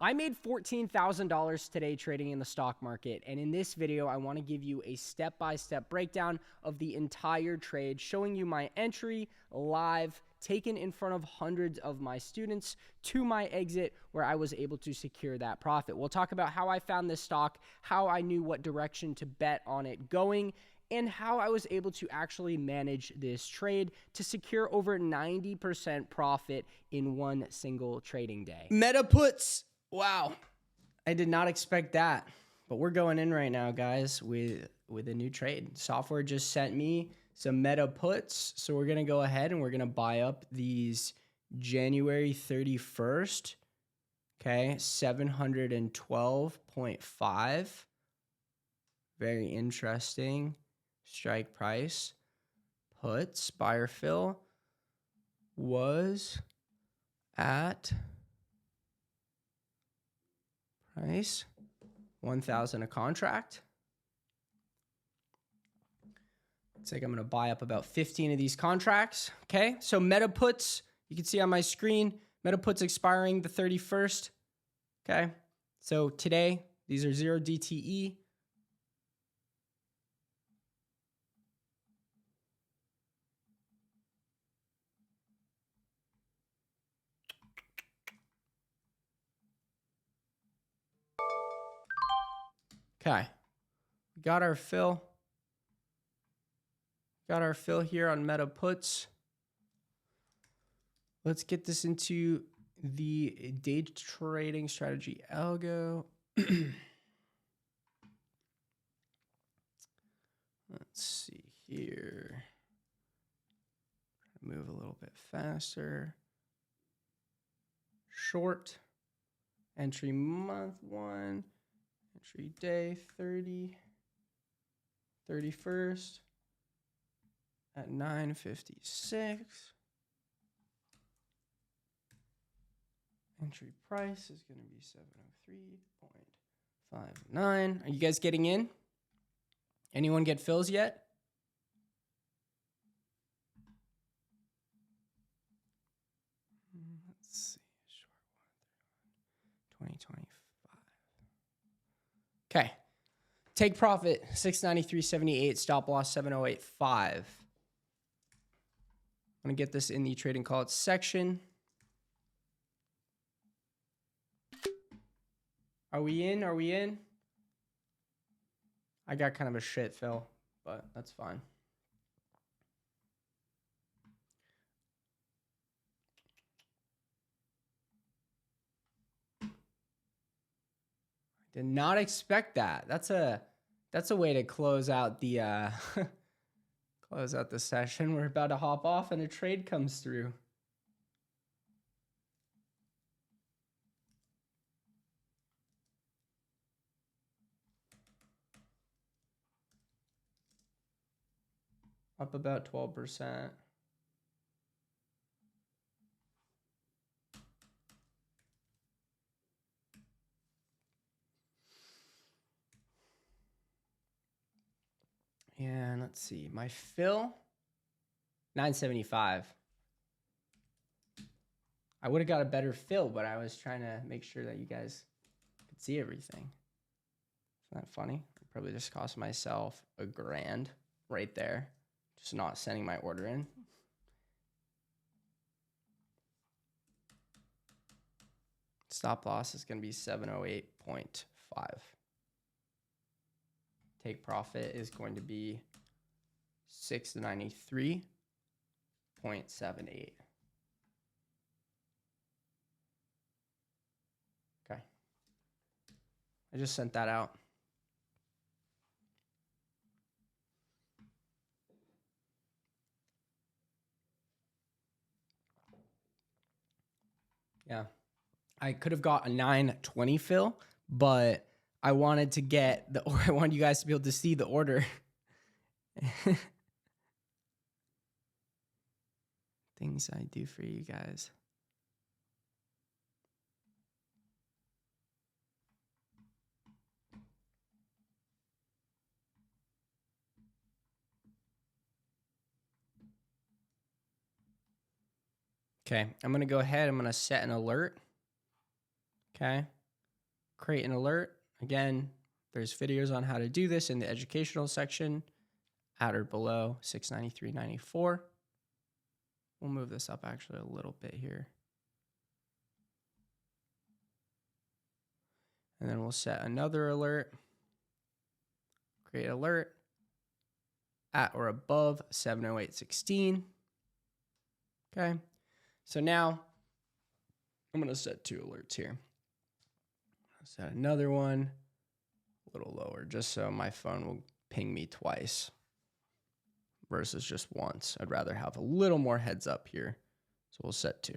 I made $14,000 today trading in the stock market, and in this video, I want to give you a step-by-step breakdown of the entire trade, showing you my entry live, taken in front of hundreds of my students, to my exit, where I was able to secure that profit. We'll talk about how I found this stock, how I knew what direction to bet on it going, and how I was able to actually manage this trade to secure over 90% profit in one single trading day. Meta puts. Wow. I did not expect that. But we're going in right now, guys, with a new trade. Software just sent me some meta puts. So we're going to go ahead and we're going to buy up these January 31st. Okay, 712.5. Very interesting. Strike price. Puts, buyer fill was at price 1,000 a contract. Looks like I'm going to buy up about 15 of these contracts. Okay, so meta puts, you can see on my screen, meta puts expiring the 31st. Okay, so today, these are 0 DTE. Okay, we got our fill. Got our fill here on meta puts. Let's get this into the day trading strategy algo. Let's see here. Move a little bit faster. Short. Entry month 1. Entry day 30. 31st. At 9:56. Entry price is going to be 703.59. Are you guys getting in? Anyone get fills yet? Let's see. Short 2025. Okay. Take profit 693.78. Stop loss 708.5. I'm going to get this in the trading calls section. Are we in? Are we in? I got kind of a shit fill, but that's fine. Did not expect that. That's a way to close out the close out the session. We're about to hop off and a trade comes through. Up about 12%. And let's see, my fill, 975. I would have got a better fill, but I was trying to make sure that you guys could see everything. Isn't that funny? I probably just cost myself $1,000 right there. Just not sending my order in. Stop loss is going to be 708.5. Take profit is going to be 693.78. Okay. I just sent that out. Yeah. I could have got a 920 fill, but I wanted to get the, or I wanted you guys to be able to see the order. Things I do for you guys. Okay, I'm going to go ahead. I'm going to set an alert. Okay, create an alert. Again, there's videos on how to do this in the educational section at or below 693.94. We'll move this up actually a little bit here. And then we'll set another alert. Create alert at or above 708.16. Okay. So now I'm going to set 2 alerts here. I'll set another one a little lower just so my phone will ping me twice versus just once. I'd rather have a little more heads up here. So we'll set 2.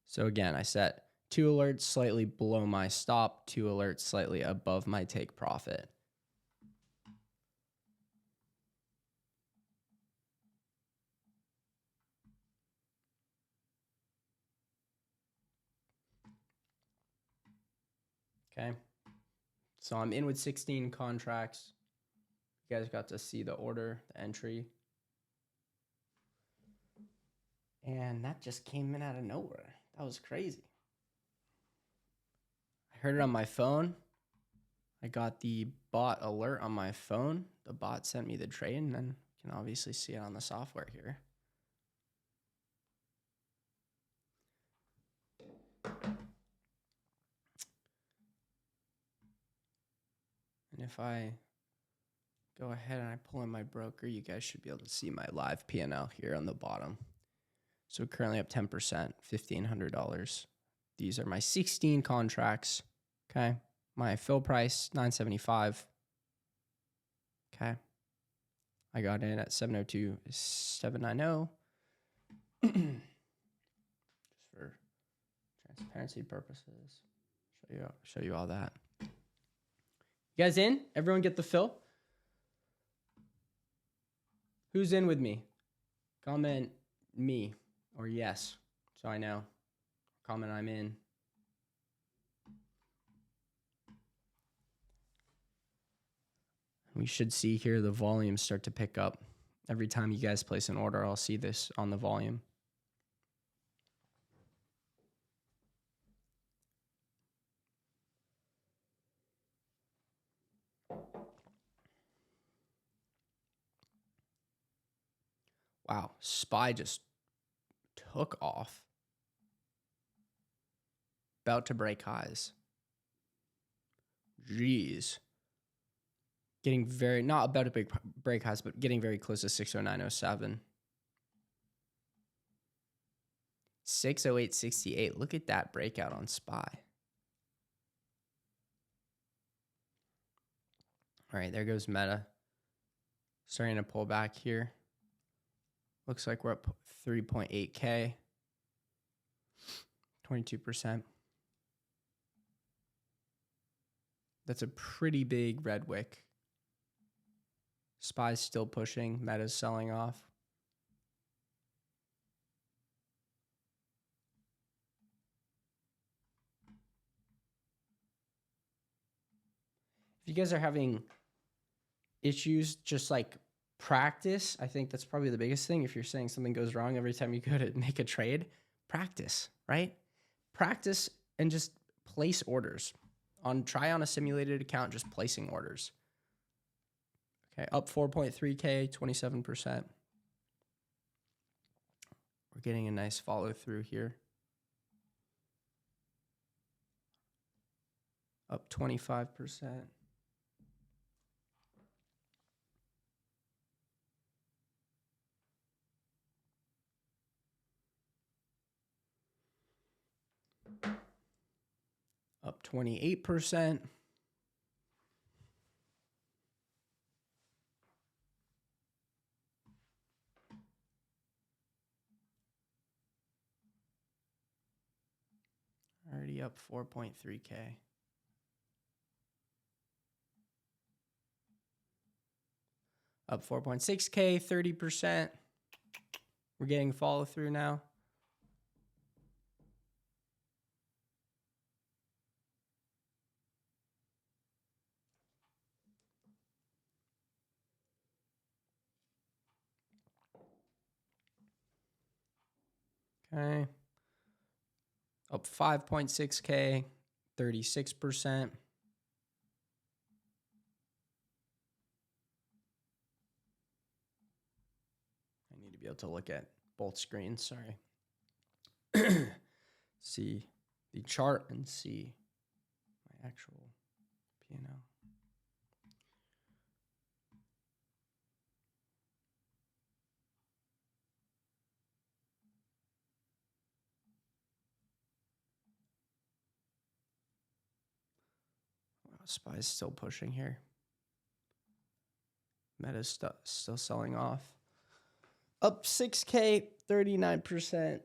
So again, I set 2 alerts slightly below my stop, 2 alerts slightly above my take profit. Okay. So I'm in with 16 contracts. You guys got to see the order, the entry. And that just came in out of nowhere. That was crazy. I heard it on my phone. I got the bot alert on my phone. The bot sent me the trade, and then you can obviously see it on the software here. And if I go ahead and I pull in my broker, you guys should be able to see my live P&L here on the bottom. So currently up 10%, $1,500. These are my 16 contracts. Okay. My fill price, $975. Okay. I got in at 702,790. Just for transparency purposes. Show you all that. You guys in? Everyone get the fill? Who's in with me? Comment me or yes, so I know. Comment I'm in. We should see here the volume start to pick up. Every time you guys place an order, I'll see this on the volume. Wow, SPY just took off. About to break highs. Jeez. Getting very, not about to break highs, but getting very close to 609.07. 608.68. Look at that breakout on SPY. All right, there goes Meta. Starting to pull back here. Looks like we're up 3.8K. 22%. That's a pretty big red wick. SPY's still pushing. Meta's selling off. If you guys are having issues, just like practice. I think that's probably the biggest thing. If you're saying something goes wrong every time you go to make a trade, practice, right? Practice and just place orders. Try on a simulated account, just placing orders. Okay, up 4.3K, 27%. We're getting a nice follow through here. Up 25%. Up 28%. Already up 4.3K. Up 4.6K, 30%. We're getting follow through now. Okay. up 5.6K, 36%. I need to be able to look at both screens, sorry. See the chart and see my actual P&L. SPY's still pushing here. Meta's still selling off. Up 6K, 39%.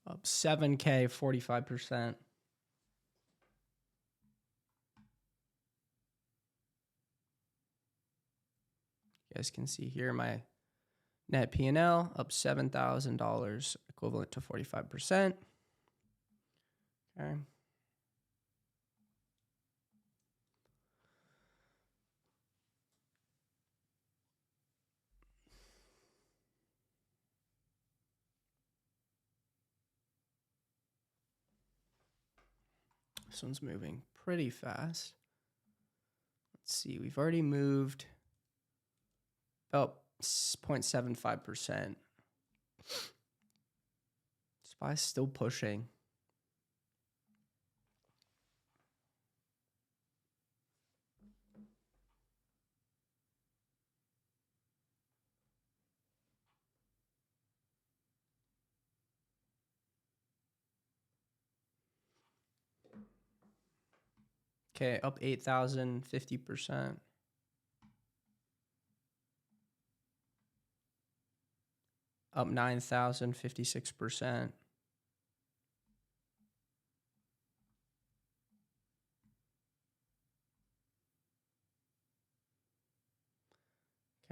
Up 7K, 45%. You guys can see here my net P&L up $7,000, equivalent to 45%. Okay. This one's moving pretty fast. Let's see, we've already moved about 0.75%. SPY's still pushing. Okay, up 8,000, 50%. Up 9,000, 56%.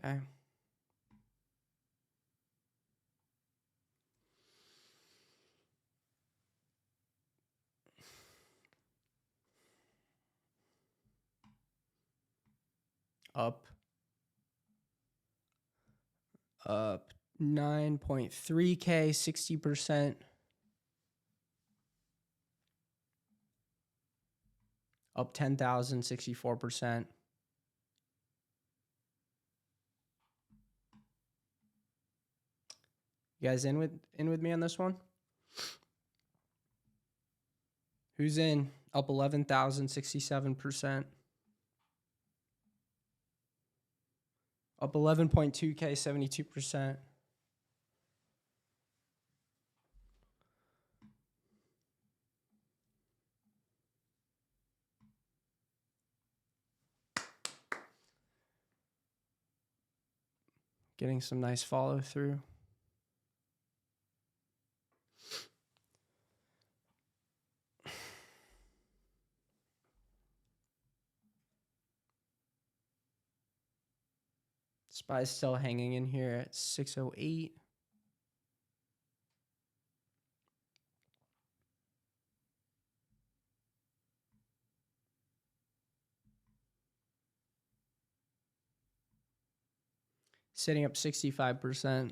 Okay. Up 9.3K, 60%. Up 10,000, 64%. You guys in with me on this one? Who's in? Up 11,000, 67%. Up 11.2K, 72%. Getting some nice follow through. SPY's still hanging in here at 608. Sitting up 65%.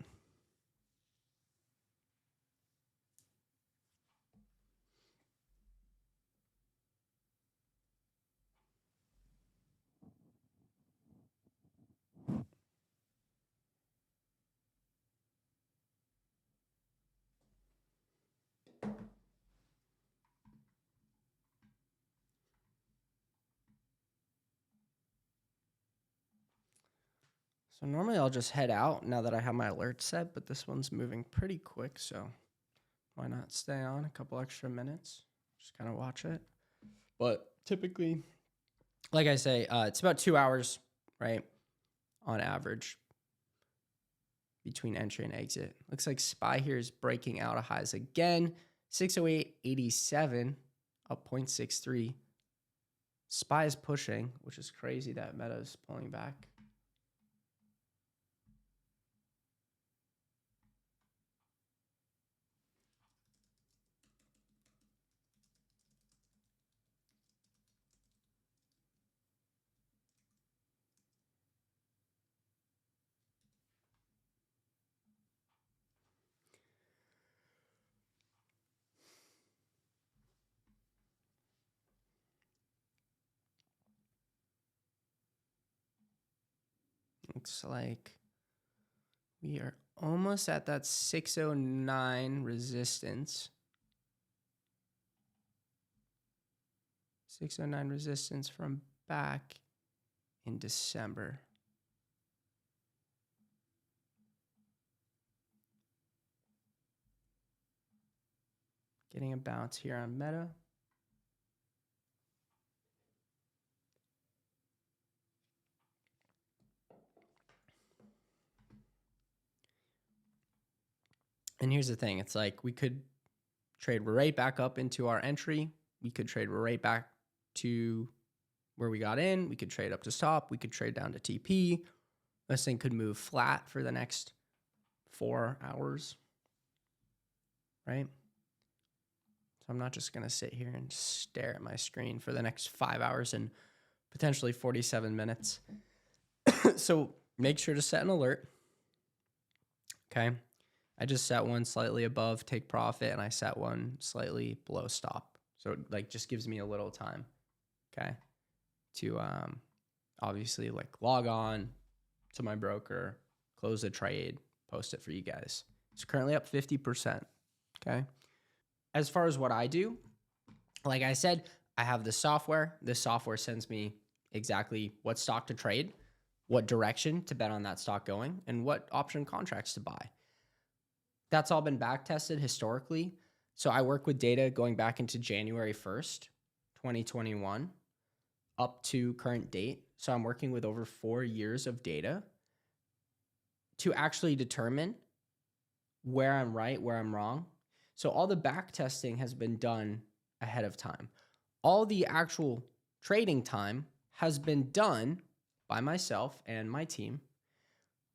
So normally I'll just head out now that I have my alert set, but this one's moving pretty quick, so why not stay on a couple extra minutes? Just kind of watch it. But typically, like I say, it's about 2 hours, right, on average between entry and exit. Looks like SPY here is breaking out of highs again. 608.87, up 0.63. SPY is pushing, which is crazy that Meta is pulling back. Looks like we are almost at that 609 resistance. 609 resistance from back in December. Getting a bounce here on Meta. And here's the thing. It's like we could trade right back up into our entry. We could trade right back to where we got in. We could trade up to stop. We could trade down to TP. This thing could move flat for the next 4 hours, right? So I'm not just going to sit here and stare at my screen for the next 5 hours and potentially 47 minutes. So make sure to set an alert. Okay. I just set one slightly above take profit, and I set one slightly below stop. So it like just gives me a little time, okay, to obviously like log on to my broker, close the trade, post it for you guys. It's currently up 50%, okay? As far as what I do, like I said, I have this software. This software sends me exactly what stock to trade, what direction to bet on that stock going, and what option contracts to buy. That's all been back tested historically. So I work with data going back into January 1st, 2021, up to current date. So I'm working with over 4 years of data to actually determine where I'm right, where I'm wrong. So all the back testing has been done ahead of time. All the actual trading time has been done by myself and my team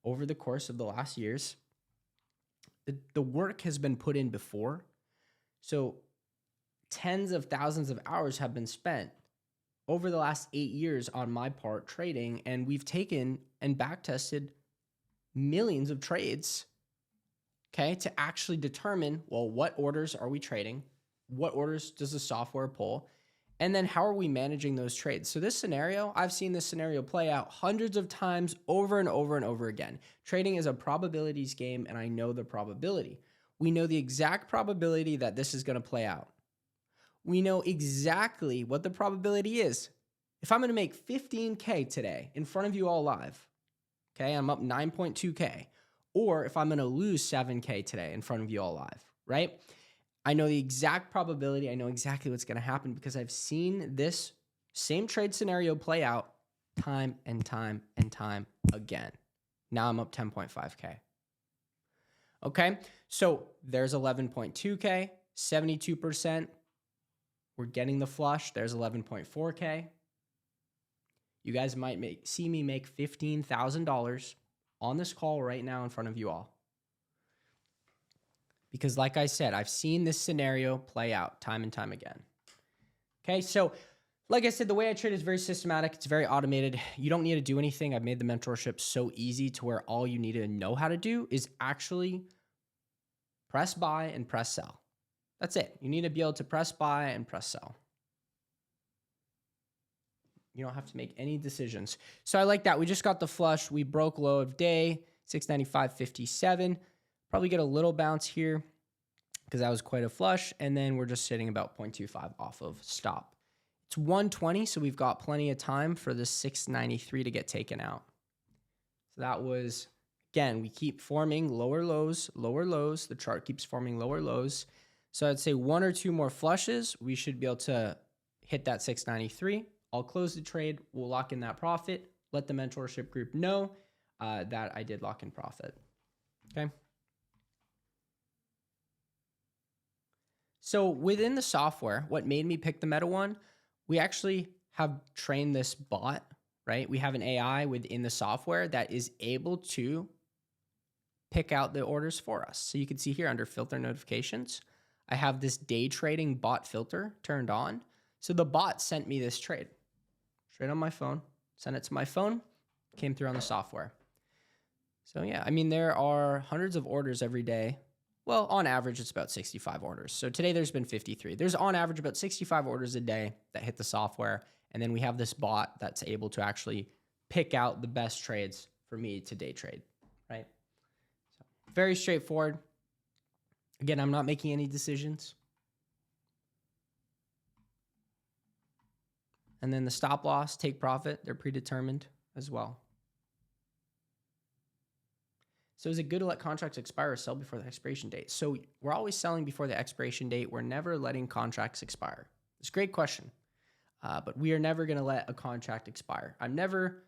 over the course of the last years. The work has been put in before. So tens of thousands of hours have been spent over the last 8 years on my part trading, and we've taken and back tested millions of trades, okay, to actually determine, well, what orders are we trading? What orders does the software pull? And then how are we managing those trades? So this scenario, I've seen this scenario play out hundreds of times over and over and over again. Trading is a probabilities game, and I know the probability. We know the exact probability that this is going to play out. We know exactly what the probability is. If I'm going to make 15K today in front of you all live, okay, I'm up 9.2K, or if I'm going to lose 7K today in front of you all live, right? I know the exact probability. I know exactly what's going to happen because I've seen this same trade scenario play out time and time and time again. Now I'm up 10.5K. Okay, so there's 11.2K, 72%. We're getting the flush. There's 11.4K. You guys might see me make $15,000 on this call right now in front of you all. Because like I said, I've seen this scenario play out time and time again. Okay, so like I said, the way I trade is very systematic. It's very automated. You don't need to do anything. I've made the mentorship so easy to where all you need to know how to do is actually press buy and press sell. That's it. You need to be able to press buy and press sell. You don't have to make any decisions. So I like that. We just got the flush. We broke low of day, 695.57. Probably get a little bounce here because that was quite a flush. And then we're just sitting about 0.25 off of stop. It's 120, so we've got plenty of time for the 693 to get taken out. So that was, again, we keep forming lower lows, lower lows. The chart keeps forming lower lows. So I'd say 1 or 2 more flushes, we should be able to hit that 693. I'll close the trade. We'll lock in that profit. Let the mentorship group know that I did lock in profit. Okay. So within the software, what made me pick the Meta one, we actually have trained this bot, right? We have an AI within the software that is able to pick out the orders for us. So you can see here under filter notifications, I have this day trading bot filter turned on. So the bot sent me this trade straight on my phone, sent it to my phone, came through on the software. So yeah, I mean, there are hundreds of orders every day. Well, on average, it's about 65 orders. So today there's been 53. There's on average about 65 orders a day that hit the software. And then we have this bot that's able to actually pick out the best trades for me to day trade, right? So very straightforward. Again, I'm not making any decisions. And then the stop loss, take profit, they're predetermined as well. So is it good to let contracts expire or sell before the expiration date? So we're always selling before the expiration date. We're never letting contracts expire. It's a great question. But we are never going to let a contract expire. I'm never,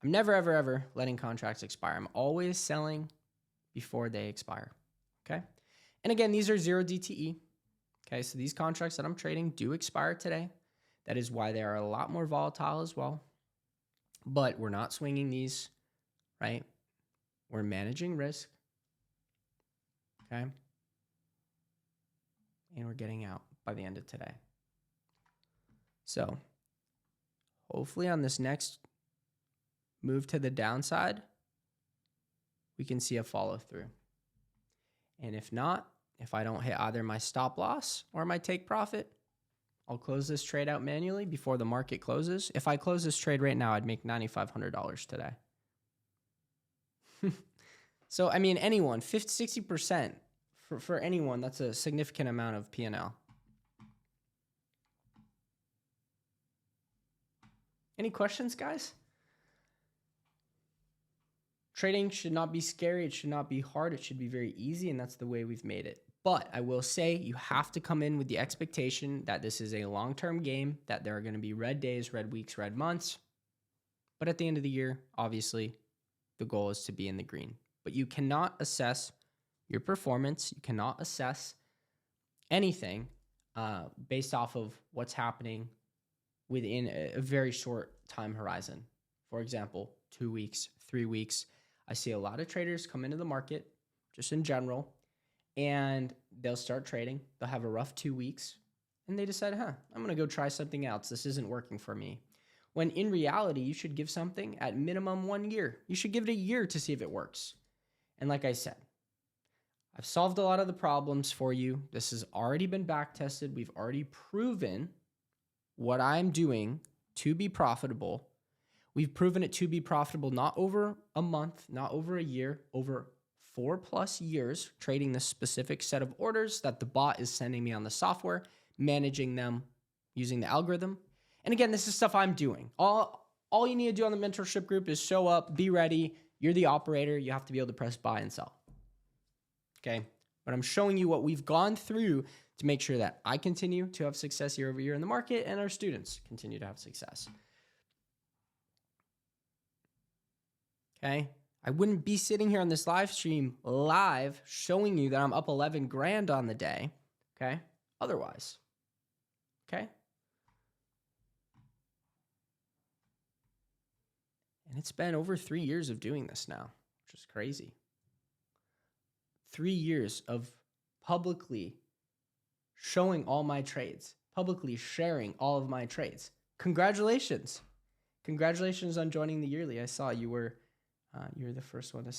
ever letting contracts expire. I'm always selling before they expire. Okay. And again, these are 0 DTE. Okay. So these contracts that I'm trading do expire today. That is why they are a lot more volatile as well. But we're not swinging these, right? We're managing risk. Okay. And we're getting out by the end of today. So hopefully on this next move to the downside, we can see a follow through. And if not, if I don't hit either my stop loss or my take profit, I'll close this trade out manually before the market closes. If I close this trade right now, I'd make $9,500 today. So, I mean, anyone, 50, 60% for anyone, that's a significant amount of P&L. Any questions, guys? Trading should not be scary. It should not be hard. It should be very easy, and that's the way we've made it. But I will say you have to come in with the expectation that this is a long-term game, that there are going to be red days, red weeks, red months. But at the end of the year, obviously, the goal is to be in the green. But you cannot assess your performance. You cannot assess anything based off of what's happening within a very short time horizon. For example, 2 weeks, 3 weeks. I see a lot of traders come into the market, just in general, and they'll start trading. They'll have a rough 2 weeks, and they decide, I'm going to go try something else. This isn't working for me. When in reality, you should give something at minimum 1 year. You should give it a year to see if it works. And like I said, I've solved a lot of the problems for you. This has already been back tested. We've already proven what I'm doing to be profitable. We've proven it to be profitable not over a month, not over a year, over 4+ years, trading this specific set of orders that the bot is sending me on the software, managing them using the algorithm. And again, this is stuff I'm doing. All you need to do on the mentorship group is show up, be ready. You're the operator. You have to be able to press buy and sell. Okay. But I'm showing you what we've gone through to make sure that I continue to have success year over year in the market and our students continue to have success. Okay. I wouldn't be sitting here on this live stream live showing you that I'm up 11 grand on the day. Okay. Otherwise. Okay. And it's been over 3 years of doing this now, which is crazy. 3 years of publicly showing all my trades, publicly sharing all of my trades. Congratulations. Congratulations on joining the yearly. I saw you were the first one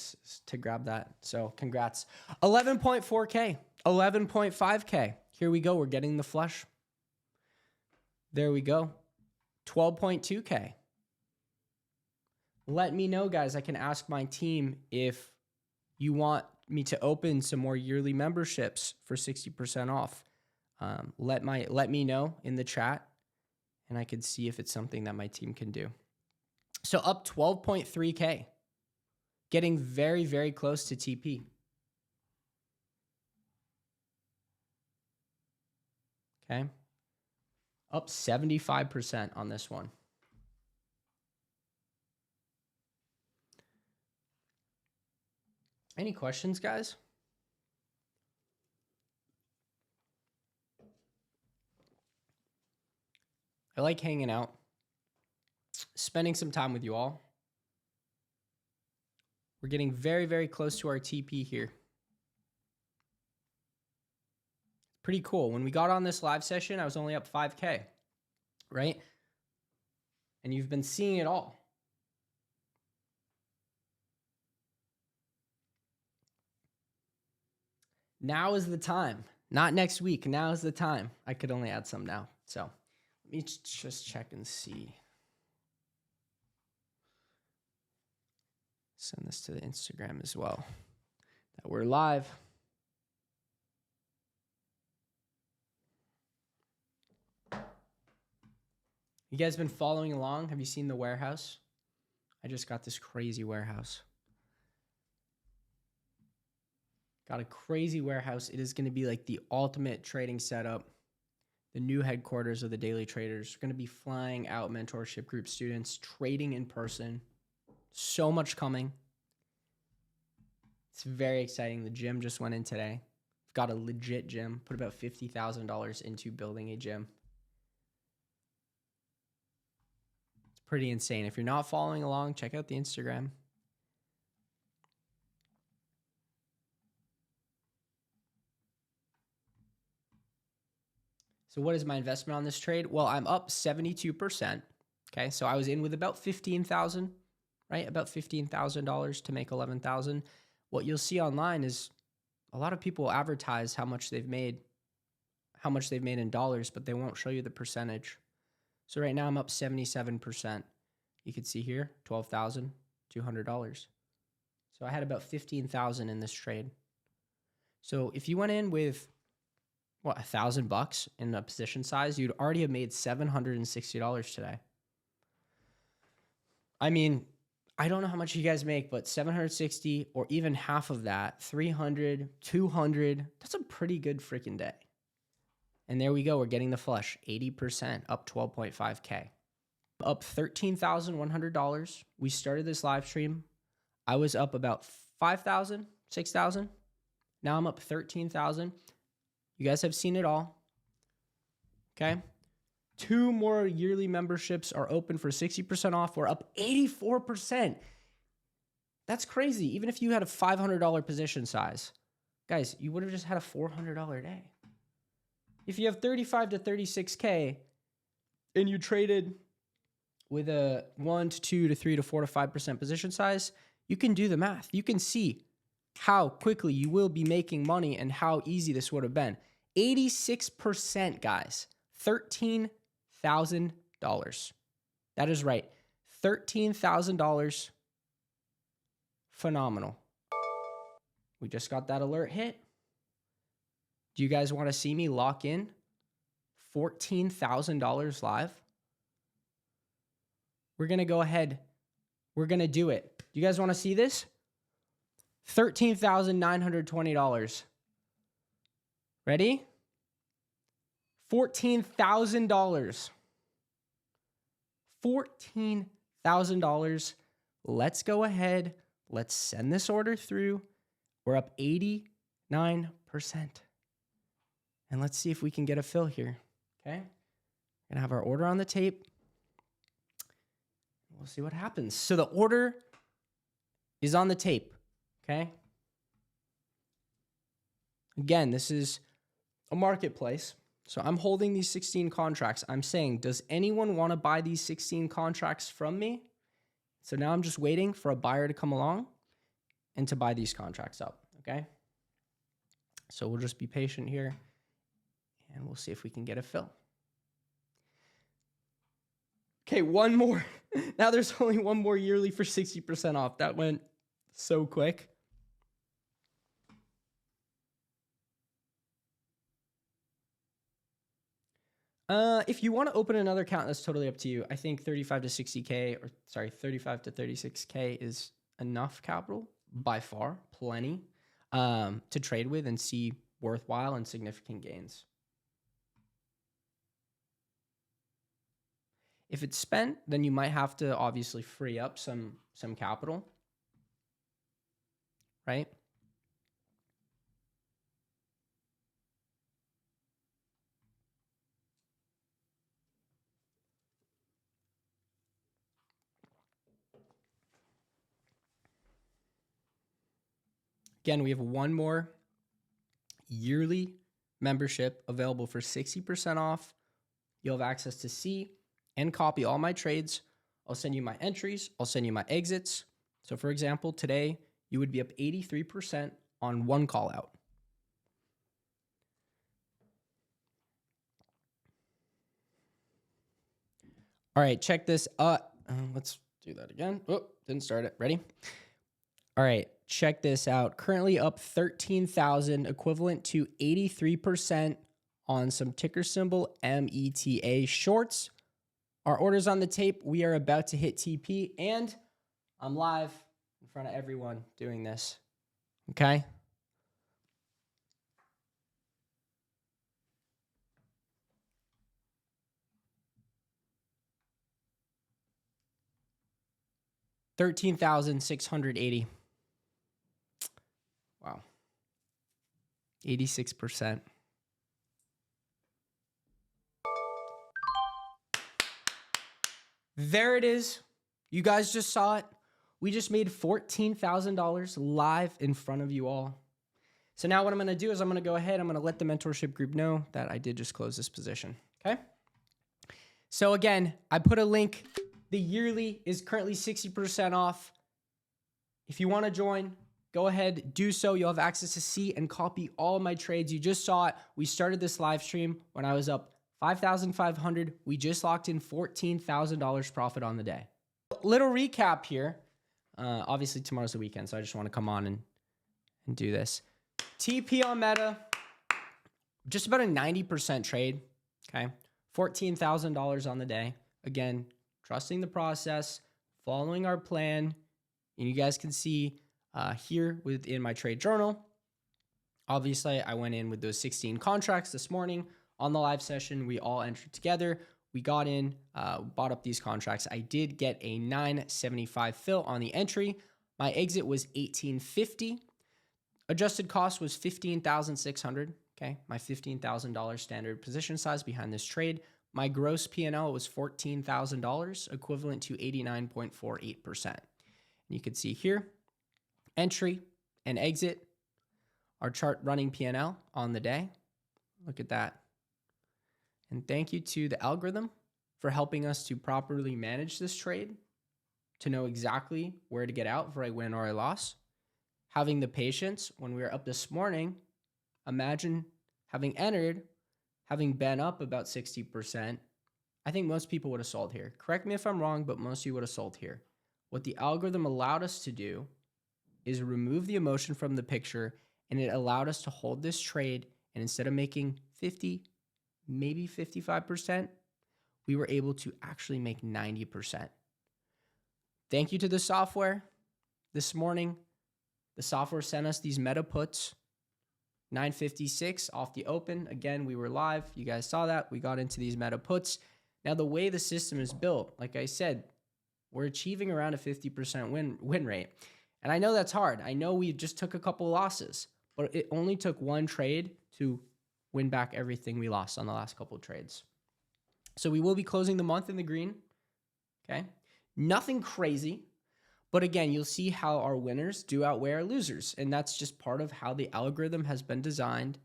to grab that. So congrats. 11.4K, 11.5K. Here we go. We're getting the flush. There we go. 12.2K. Let me know, guys. I can ask my team if you want me to open some more yearly memberships for 60% off. Let me know in the chat, and I could see if it's something that my team can do. So up 12.3K, getting very, very close to TP. Okay. Up 75% on this one. Any questions, guys? I like hanging out, spending some time with you all. We're getting very, very close to our TP here. Pretty cool. When we got on this live session, I was only up 5K, right? And you've been seeing it all. Now is the time. Not next week. Now is the time. I could only add some now. So let me just check and see. Send this to the Instagram as well, that we're live. You guys been following along? Have you seen the warehouse? I just got this crazy warehouse. Got a crazy warehouse. It is going to be like the ultimate trading setup. The new headquarters of the Daily Traders. We're going to be flying out mentorship group students, trading in person. So much coming. It's very exciting. The gym just went in today. I've got a legit gym. Put about $50,000 into building a gym. It's pretty insane. If you're not following along, check out the Instagram. So what is my investment on this trade? Well, I'm up 72%. Okay, so I was in with about 15,000, right? About $15,000 to make 11,000. What you'll see online is a lot of people advertise how much they've made in dollars, but they won't show you the percentage. So right now I'm up 77%. You can see here, $12,200. So I had about 15,000 in this trade. So if you went in with $1,000 in a position size, you'd already have made $760 today. I mean, I don't know how much you guys make, but 760 or even half of that, 300, 200, that's a pretty good freaking day. And there we go. We're getting the flush, 80%, up 12.5K. Up $13,100. We started this live stream. I was up about 5,000, 6,000. Now I'm up 13,000. You guys have seen it all. Okay. 2 more yearly memberships are open for 60% off. We're up 84%. That's crazy. Even if you had a $500 position size, guys, you would have just had a $400 day. If you have 35 to 36K and you traded with a 1 to 2 to 3 to 4 to 5% position size, you can do the math. You can see how quickly you will be making money and how easy this would have been. 86%, guys. $13,000. That is right. $13,000. Phenomenal. We just got that alert hit. Do you guys want to see me lock in $14,000 live? We're going to go ahead. We're going to do it. Do you guys want to see this? $13,920. Ready? $14,000. $14,000. Let's go ahead. Let's send this order through. We're up 89%. And let's see if we can get a fill here. Okay? We're going to have our order on the tape. We'll see what happens. So the order is on the tape. Okay? Again, this is a marketplace. So I'm holding these 16 contracts. I'm saying, does anyone want to buy these 16 contracts from me? So now I'm just waiting for a buyer to come along and to buy these contracts up. Okay? So we'll just be patient here and we'll see if we can get a fill. Okay, one more. Now there's only one more yearly for 60% off. That went so quick. If you want to open another account, that's totally up to you. I think 35 to 60K, or sorry, 35 to 36K is enough capital by far, plenty, to trade with and see worthwhile and significant gains. If it's spent, then you might have to obviously free up some capital, right? Again, we have one more yearly membership available for 60% off. You'll have access to see and copy all my trades. I'll send you my entries. I'll send you my exits. So for example, today you would be up 83% on one call out. All right, check this. Let's do that again. Oh, didn't start it. Ready? All right, check this out. Currently up 13,000, equivalent to 83% on some ticker symbol META shorts. Our order's on the tape. We are about to hit TP, and I'm live in front of everyone doing this. Okay? $13,680. Wow. 86%. There it is. You guys just saw it. We just made $14,000 live in front of you all. So now what I'm going to do is I'm going to go ahead. I'm going to let the mentorship group know that I did just close this position. Okay. So again, I put a link. The yearly is currently 60% off. If you want to join, go ahead, do so. You'll have access to see and copy all my trades. You just saw it. We started this live stream when I was up 5,500. We just locked in $14,000 profit on the day. Little recap here. Obviously tomorrow's the weekend, so I just want to come on and do this. TP on Meta, just about a 90% trade. Okay. $14,000 on the day. Again, trusting the process, following our plan. And you guys can see here within my trade journal, obviously I went in with those 16 contracts this morning on the live session. We all entered together. We got in, bought up these contracts. I did get a 975 fill on the entry. My exit was 1850. Adjusted cost was 15,600. Okay, my $15,000 standard position size behind this trade. My gross P&L was $14,000, equivalent to 89.48%. And you can see here, entry and exit, our chart running P&L on the day. Look at that. And thank you to the algorithm for helping us to properly manage this trade, to know exactly where to get out for a win or a loss. Having the patience when we were up this morning, imagine having entered, having been up about 60%. I think most people would have sold here. Correct me if I'm wrong, but most of you would have sold here. What the algorithm allowed us to do is remove the emotion from the picture, and it allowed us to hold this trade, and instead of making 50, maybe 55%, we were able to actually make 90%. Thank you to the software. This morning, the software sent us these meta puts, 956 off the open. Again, we were live. You guys saw that. We got into these meta puts. Now, the way the system is built, like I said, we're achieving around a 50% win rate. And I know that's hard. I know we just took a couple losses, but it only took one trade to win back everything we lost on the last couple of trades. So we will be closing the month in the green. Okay. Nothing crazy. But again, you'll see how our winners do outweigh our losers. And that's just part of how the algorithm has been designed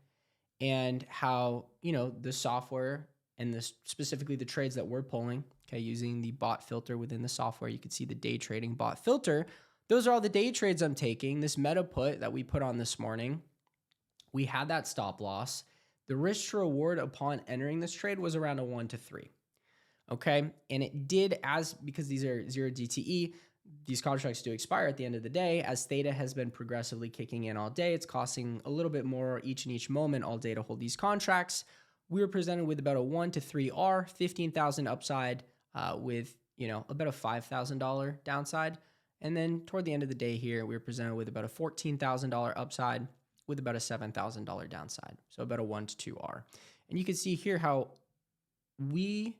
and how, the software and specifically the trades that we're pulling, okay, using the bot filter within the software. You can see the day trading bot filter. Those are all the day trades I'm taking. This meta put that we put on this morning, we had that stop loss. The risk to reward upon entering this trade was around a 1 to 3. Okay. And it did, because these are 0 DTE, these contracts do expire at the end of the day. As theta has been progressively kicking in all day, it's costing a little bit more each moment all day to hold these contracts. We were presented with about a 1 to 3 R, 15,000 upside with, about a $5,000 downside. And then toward the end of the day here, we were presented with about a $14,000 upside with about a $7,000 downside. So about a 1 to 2 R. And you can see here how we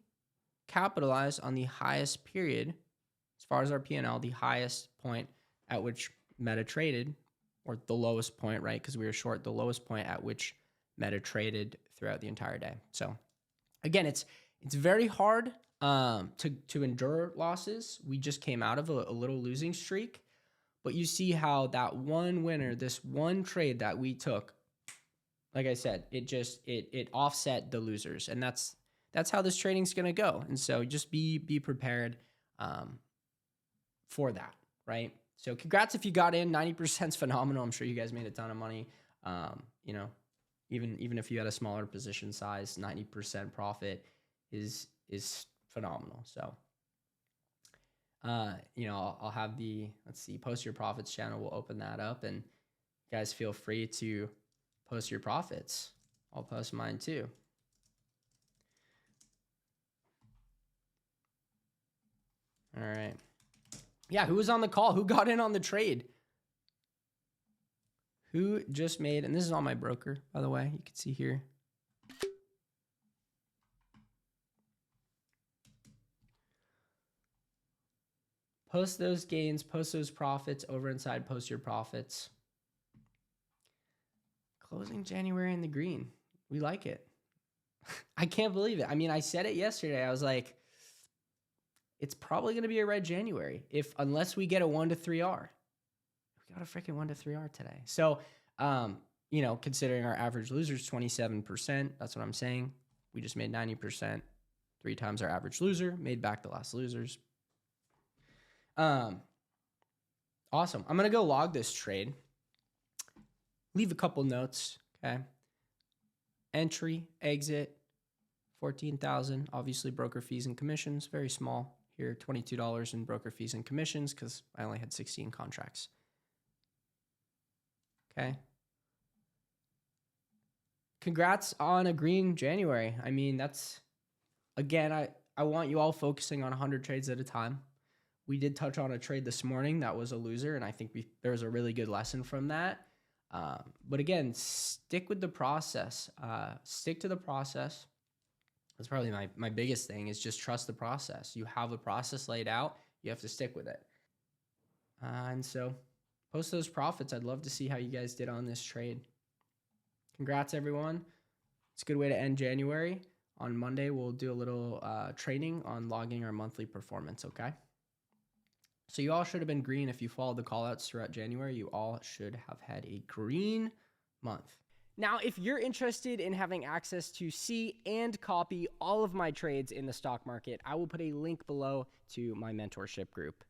capitalize on the highest period as far as our P&L, the highest point at which Meta traded, or the lowest point, right? Because we were short, the lowest point at which Meta traded throughout the entire day. So again, it's very hard to endure losses. We just came out of a little losing streak, but you see how that one winner, this one trade that we took, like I said, it offset the losers, and that's how this trading's gonna go. And so just be prepared for that, right? So congrats if you got in. 90% is phenomenal. I'm sure you guys made a ton of money. Even if you had a smaller position size, 90% profit is phenomenal. So You know, I'll have the, let's see, post your profits channel. We'll open that up, and you guys feel free to post your profits. I'll post mine too. All right. Yeah, who was on the call? Who got in on the trade? Who just made, and this is on my broker, by the way, you can see here. Post those gains, post those profits over inside, post your profits. Closing January in the green. We like it. I can't believe it. I mean, I said it yesterday. I was like, it's probably going to be a red January unless we get a 1 to 3R. We got a freaking 1 to 3R today. So, you know, considering our average loser's 27%, that's what I'm saying. We just made 90%, 3 times our average loser, made back the last losers. Awesome. I'm going to go log this trade. Leave a couple notes, okay? Entry, exit, 14,000. Obviously, broker fees and commissions, very small. Here, $22 in broker fees and commissions because I only had 16 contracts. Okay. Congrats on a green January. I mean, that's, again, I want you all focusing on 100 trades at a time. We did touch on a trade this morning that was a loser, and I think there was a really good lesson from that. But again, stick with the process. Stick to the process. That's probably my biggest thing, is just trust the process. You have a process laid out. You have to stick with it. And so post those profits. I'd love to see how you guys did on this trade. Congrats, everyone. It's a good way to end January. On Monday, we'll do a little training on logging our monthly performance, okay? So you all should have been green if you followed the callouts throughout January. You all should have had a green month. Now, if you're interested in having access to see and copy all of my trades in the stock market, I will put a link below to my mentorship group.